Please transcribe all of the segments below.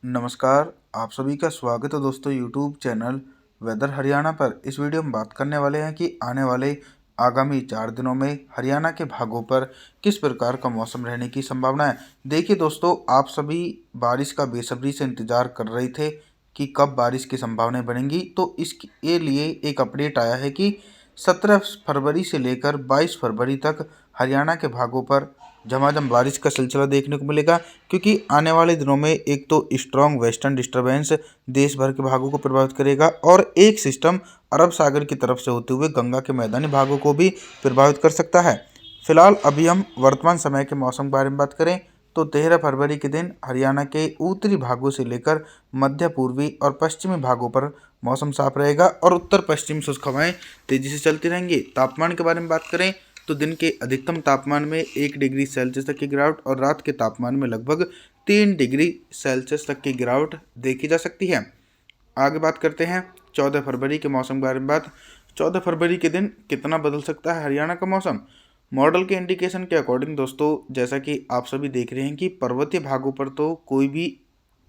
नमस्कार, आप सभी का स्वागत है दोस्तों यूट्यूब चैनल वेदर हरियाणा पर। इस वीडियो में बात करने वाले हैं कि आने वाले आगामी 4 दिनों में हरियाणा के भागों पर किस प्रकार का मौसम रहने की संभावना है। देखिए दोस्तों, आप सभी बारिश का बेसब्री से इंतजार कर रहे थे कि कब बारिश की संभावनाएं बनेंगी, तो इसके लिए एक अपडेट आया है कि 17 फरवरी से लेकर 22 फरवरी तक हरियाणा के भागों पर झमाझम बारिश का सिलसिला देखने को मिलेगा, क्योंकि आने वाले दिनों में एक तो स्ट्रॉन्ग वेस्टर्न डिस्टर्बेंस देश भर के भागों को प्रभावित करेगा और एक सिस्टम अरब सागर की तरफ से होते हुए गंगा के मैदानी भागों को भी प्रभावित कर सकता है। फिलहाल अभी हम वर्तमान समय के मौसम के बारे में बात करें तो 13 फरवरी के दिन हरियाणा के उत्तरी भागों से लेकर मध्य पूर्वी और पश्चिमी भागों पर मौसम साफ रहेगा और उत्तर पश्चिम शुष्क हवाएं तेजी से चलती रहेंगी। तापमान के बारे में बात करें तो दिन के अधिकतम तापमान में 1 डिग्री सेल्सियस तक की गिरावट और रात के तापमान में लगभग 3 डिग्री सेल्सियस तक की गिरावट देखी जा सकती है। आगे बात करते हैं 14 फरवरी के मौसम के बारे में। 14 फरवरी के दिन कितना बदल सकता है हरियाणा का मौसम। मॉडल के इंडिकेशन के अकॉर्डिंग दोस्तों, जैसा कि आप सभी देख रहे हैं कि पर्वतीय भागों पर तो कोई भी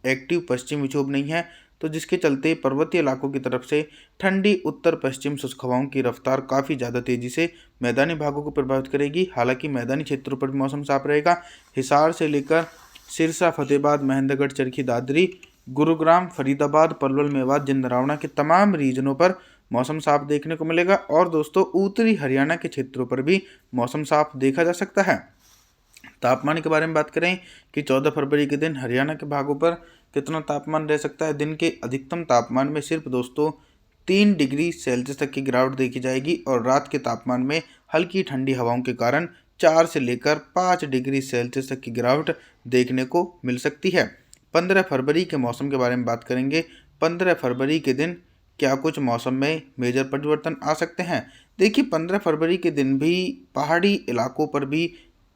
एक्टिव पश्चिमी विक्षोभ नहीं है, तो जिसके चलते पर्वतीय इलाकों की तरफ से ठंडी उत्तर पश्चिम शुष्क हवाओं की रफ्तार काफ़ी ज़्यादा तेज़ी से मैदानी भागों को प्रभावित करेगी। हालांकि मैदानी क्षेत्रों पर भी मौसम साफ रहेगा। हिसार से लेकर सिरसा, फतेहाबाद, महेंद्रगढ़, चरखी दादरी, गुरुग्राम, फरीदाबाद, पलवल, मेवात, जिंदरावना के तमाम रीजनों पर मौसम साफ देखने को मिलेगा और दोस्तों उत्तरी हरियाणा के क्षेत्रों पर भी मौसम साफ देखा जा सकता है। तापमान के बारे में बात करें कि 14 फरवरी के दिन हरियाणा के भागों पर कितना तापमान रह सकता है। दिन के अधिकतम तापमान में सिर्फ दोस्तों 3 डिग्री सेल्सियस तक की गिरावट देखी जाएगी और रात के तापमान में हल्की ठंडी हवाओं के कारण 4 से लेकर 5 डिग्री सेल्सियस तक की गिरावट देखने को मिल सकती है। 15 फरवरी के मौसम के बारे में बात करेंगे। 15 फरवरी के दिन क्या कुछ मौसम में मेजर परिवर्तन आ सकते हैं। देखिए, 15 फरवरी के दिन भी पहाड़ी इलाकों पर भी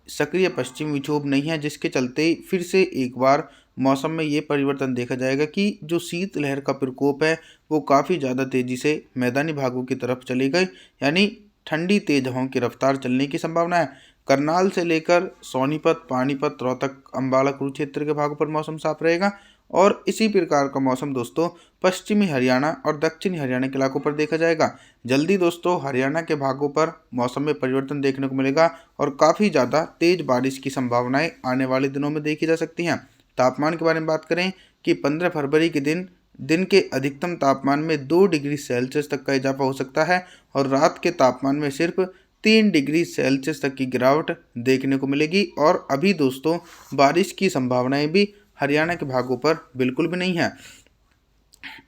सक्रिय पश्चिमी विक्षोभ नहीं है, जिसके चलते फिर से एक बार मौसम में ये परिवर्तन देखा जाएगा कि जो शीत लहर का प्रकोप है वो काफ़ी ज़्यादा तेज़ी से मैदानी भागों की तरफ चली गई, यानी ठंडी तेज हवाओं की रफ्तार चलने की संभावना है। करनाल से लेकर सोनीपत, पानीपत, रोहतक, अम्बाला, कुरुक्षेत्र के भागों पर मौसम साफ रहेगा और इसी प्रकार का मौसम दोस्तों पश्चिमी हरियाणा और दक्षिणी हरियाणा के इलाकों पर देखा जाएगा। जल्दी दोस्तों हरियाणा के भागों पर मौसम में परिवर्तन देखने को मिलेगा और काफ़ी ज़्यादा तेज बारिश की संभावनाएं आने वाले दिनों में देखी जा सकती हैं। तापमान के बारे में बात करें कि 15 फरवरी के दिन दिन के अधिकतम तापमान में 2 डिग्री सेल्सियस तक का इजाफा हो सकता है और रात के तापमान में सिर्फ 3 डिग्री सेल्सियस तक की गिरावट देखने को मिलेगी। और अभी दोस्तों बारिश की संभावनाएं भी हरियाणा के भागों पर बिल्कुल भी नहीं है।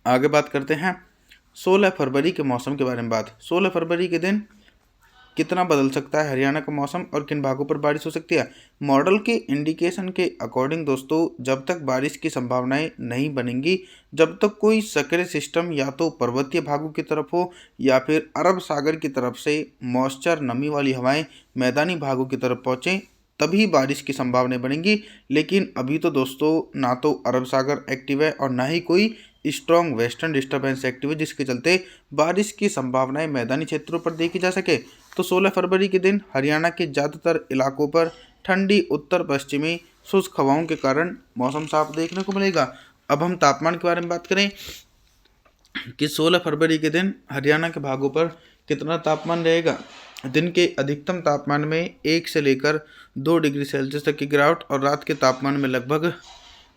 आगे बात करते हैं 16 फरवरी के मौसम के बारे में। 16 फरवरी के दिन कितना बदल सकता है हरियाणा का मौसम और किन भागों पर बारिश हो सकती है। मॉडल के इंडिकेशन के अकॉर्डिंग दोस्तों, जब तक बारिश की संभावनाएं नहीं बनेंगी, जब तक कोई सक्रिय सिस्टम या तो पर्वतीय भागों की तरफ हो या फिर अरब सागर की तरफ से मॉइस्चर नमी वाली हवाएं मैदानी भागों की तरफ पहुँचें, तभी बारिश की संभावनाएं बनेंगी। लेकिन अभी तो दोस्तों ना तो अरब सागर एक्टिव है और ना ही कोई स्ट्रॉन्ग वेस्टर्न डिस्टर्बेंस एक्टिव है, जिसके चलते बारिश की संभावनाएं मैदानी क्षेत्रों पर देखी जा सके। तो 16 फरवरी के दिन हरियाणा के ज़्यादातर इलाकों पर ठंडी उत्तर पश्चिमी शुष्क हवाओं के कारण मौसम साफ देखने को मिलेगा। अब हम तापमान के बारे में बात करें कि 16 फरवरी के दिन हरियाणा के भागों पर कितना तापमान रहेगा। दिन के अधिकतम तापमान में 1 से लेकर 2 डिग्री सेल्सियस तक की गिरावट और रात के तापमान में लगभग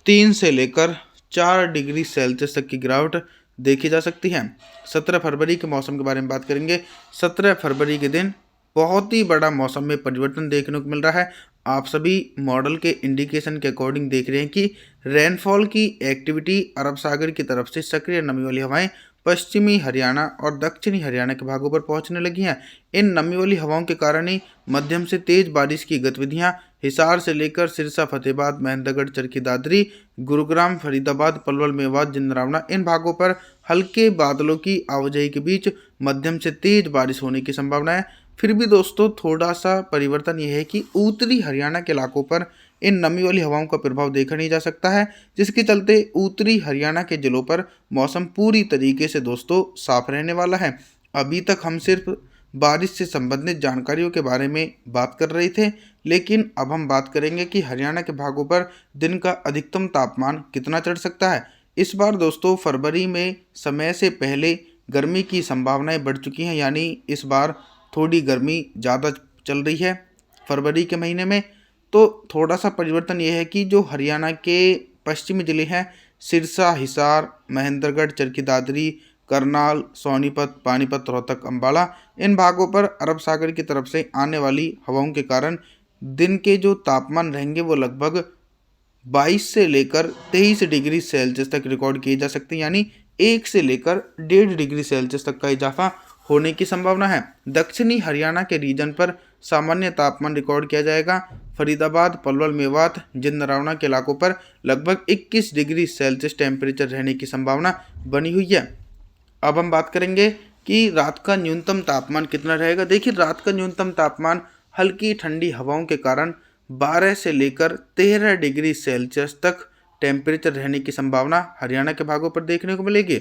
3 से लेकर 4 डिग्री सेल्सियस तक की गिरावट देखी जा सकती है। 17 फरवरी के मौसम के बारे में बात करेंगे। 17 फरवरी के दिन बहुत ही बड़ा मौसम में परिवर्तन देखने को मिल रहा है। आप सभी मॉडल के इंडिकेशन के अकॉर्डिंग देख रहे हैं कि रेनफॉल की एक्टिविटी अरब सागर की तरफ से सक्रिय नमी वाली हवाएं पश्चिमी हरियाणा और दक्षिणी हरियाणा के भागों पर पहुंचने लगी हैं। इन नमी वाली हवाओं के कारण ही मध्यम से तेज बारिश की गतिविधियां हिसार से लेकर सिरसा, फतेहाबाद, महेंद्रगढ़, चरखी दादरी, गुरुग्राम, फरीदाबाद, पलवल, मेवात, जिंदरावना इन भागों पर हल्के बादलों की आवाजाही के बीच मध्यम से तेज बारिश होने की संभावना है। फिर भी दोस्तों थोड़ा सा परिवर्तन यह है कि उत्तरी हरियाणा के इलाकों पर इन नमी वाली हवाओं का प्रभाव देखा नहीं जा सकता है, जिसके चलते उत्तरी हरियाणा के जिलों पर मौसम पूरी तरीके से दोस्तों साफ रहने वाला है। अभी तक हम सिर्फ बारिश से संबंधित जानकारियों के बारे में बात कर रहे थे। लेकिन अब हम बात करेंगे कि हरियाणा के भागों पर दिन का अधिकतम तापमान कितना चढ़ सकता है। इस बार दोस्तों फरवरी में समय से पहले गर्मी की संभावनाएं बढ़ चुकी हैं, यानी इस बार थोड़ी गर्मी ज़्यादा चल रही है फरवरी के महीने में। तो थोड़ा सा परिवर्तन ये है कि जो हरियाणा के पश्चिमी ज़िले हैं, सिरसा, हिसार, महेंद्रगढ़, चरखी दादरी, करनाल, सोनीपत, पानीपत, रोहतक, अंबाला, इन भागों पर अरब सागर की तरफ से आने वाली हवाओं के कारण दिन के जो तापमान रहेंगे वो लगभग 22 से लेकर 23 डिग्री सेल्सियस तक रिकॉर्ड किए जा सकते हैं, यानी 1 से लेकर 1.5 डिग्री सेल्सियस तक का इजाफा होने की संभावना है। दक्षिणी हरियाणा के रीजन पर सामान्य तापमान रिकॉर्ड किया जाएगा। फरीदाबाद, पलवल, मेवात, जिंद, नरावना के इलाकों पर लगभग 21 डिग्री सेल्सियस टेम्परेचर रहने की संभावना बनी हुई है। अब हम बात करेंगे कि रात का न्यूनतम तापमान कितना रहेगा। देखिए, रात का न्यूनतम तापमान हल्की ठंडी हवाओं के कारण 12 से लेकर 13 डिग्री सेल्सियस तक टेम्परेचर रहने की संभावना हरियाणा के भागों पर देखने को मिलेगी।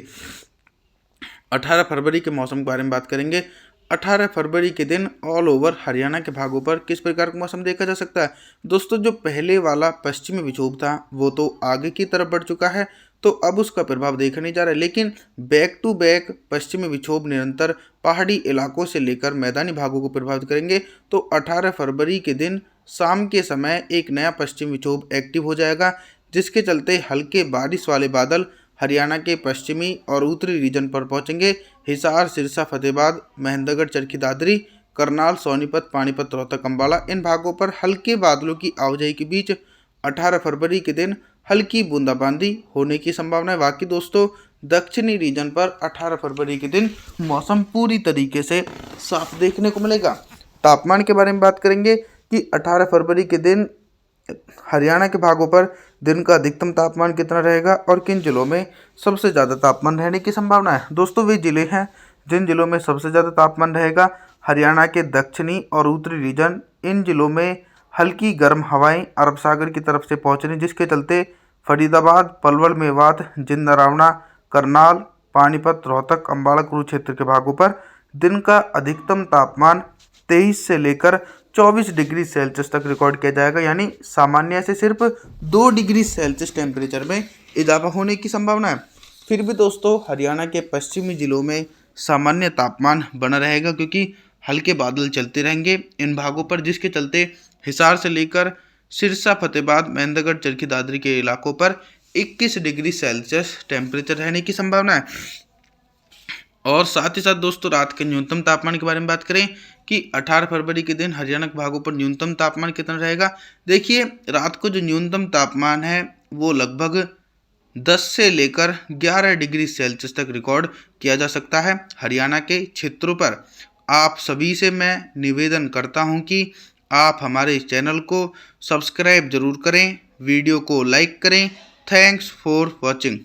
18 फरवरी के मौसम के बारे में बात करेंगे। 18 फरवरी के दिन ऑल ओवर हरियाणा के भागों पर किस प्रकार का मौसम देखा जा सकता है। दोस्तों, जो पहले वाला पश्चिमी विक्षोभ था वो तो आगे की तरफ बढ़ चुका है, तो अब उसका प्रभाव देखा नहीं जा रहा है। लेकिन बैक टू बैक पश्चिमी विक्षोभ निरंतर पहाड़ी इलाकों से लेकर मैदानी भागों को प्रभावित करेंगे। तो 18 फरवरी के दिन शाम के समय एक नया पश्चिमी विक्षोभ एक्टिव हो जाएगा, जिसके चलते हल्के बारिश वाले बादल हरियाणा के पश्चिमी और उत्तरी रीजन पर पहुंचेंगे। हिसार, सिरसा, फतेहाबाद, महेंद्रगढ़, चरखी दादरी, करनाल, सोनीपत, पानीपत, रोहतक, अंबाला, इन भागों पर हल्के बादलों की आवाजाही के बीच 18 फरवरी के दिन हल्की बूंदाबांदी होने की संभावना है। बाकी दोस्तों, दक्षिणी रीजन पर 18 फरवरी के दिन मौसम पूरी तरीके से साफ देखने को मिलेगा। तापमान के बारे में बात करेंगे कि 18 फरवरी के दिन हरियाणा के भागों पर दिन का अधिकतम तापमान कितना रहेगा और किन जिलों में सबसे ज़्यादा तापमान रहने की संभावना है। दोस्तों, वे जिले हैं जिन जिलों में सबसे ज़्यादा तापमान रहेगा हरियाणा के दक्षिणी और उत्तरी रीजन। इन जिलों में हल्की गर्म हवाएं अरब सागर की तरफ से पहुँच रही, जिसके चलते फरीदाबाद, पलवल, मेवात, जिंद, नरावना, करनाल, पानीपत, रोहतक, अंबाला, कुरुक्षेत्र के भागों पर दिन का अधिकतम तापमान 23 से लेकर 24 डिग्री सेल्सियस तक रिकॉर्ड किया जाएगा, यानी सामान्य से सिर्फ 2 डिग्री सेल्सियस टेम्परेचर में इजाफा होने की संभावना है। फिर भी दोस्तों, हरियाणा के पश्चिमी जिलों में सामान्य तापमान बना रहेगा, क्योंकि हल्के बादल चलते रहेंगे इन भागों पर, जिसके चलते हिसार से लेकर सिरसा, फतेहाबाद, महेंद्रगढ़, चरखी दादरी के इलाकों पर 21 डिग्री सेल्सियस टेम्परेचर रहने की संभावना है। और साथ ही साथ दोस्तों, रात के न्यूनतम तापमान के बारे में बात करें कि 18 फरवरी के दिन हरियाणा के भागों पर न्यूनतम तापमान कितना रहेगा। देखिए, रात को जो न्यूनतम तापमान है वो लगभग 10 से लेकर 11 डिग्री सेल्सियस तक रिकॉर्ड किया जा सकता है हरियाणा के क्षेत्रों पर। आप सभी से मैं निवेदन करता हूं कि आप हमारे इस चैनल को सब्सक्राइब जरूर करें, वीडियो को लाइक करें। Thanks for watching.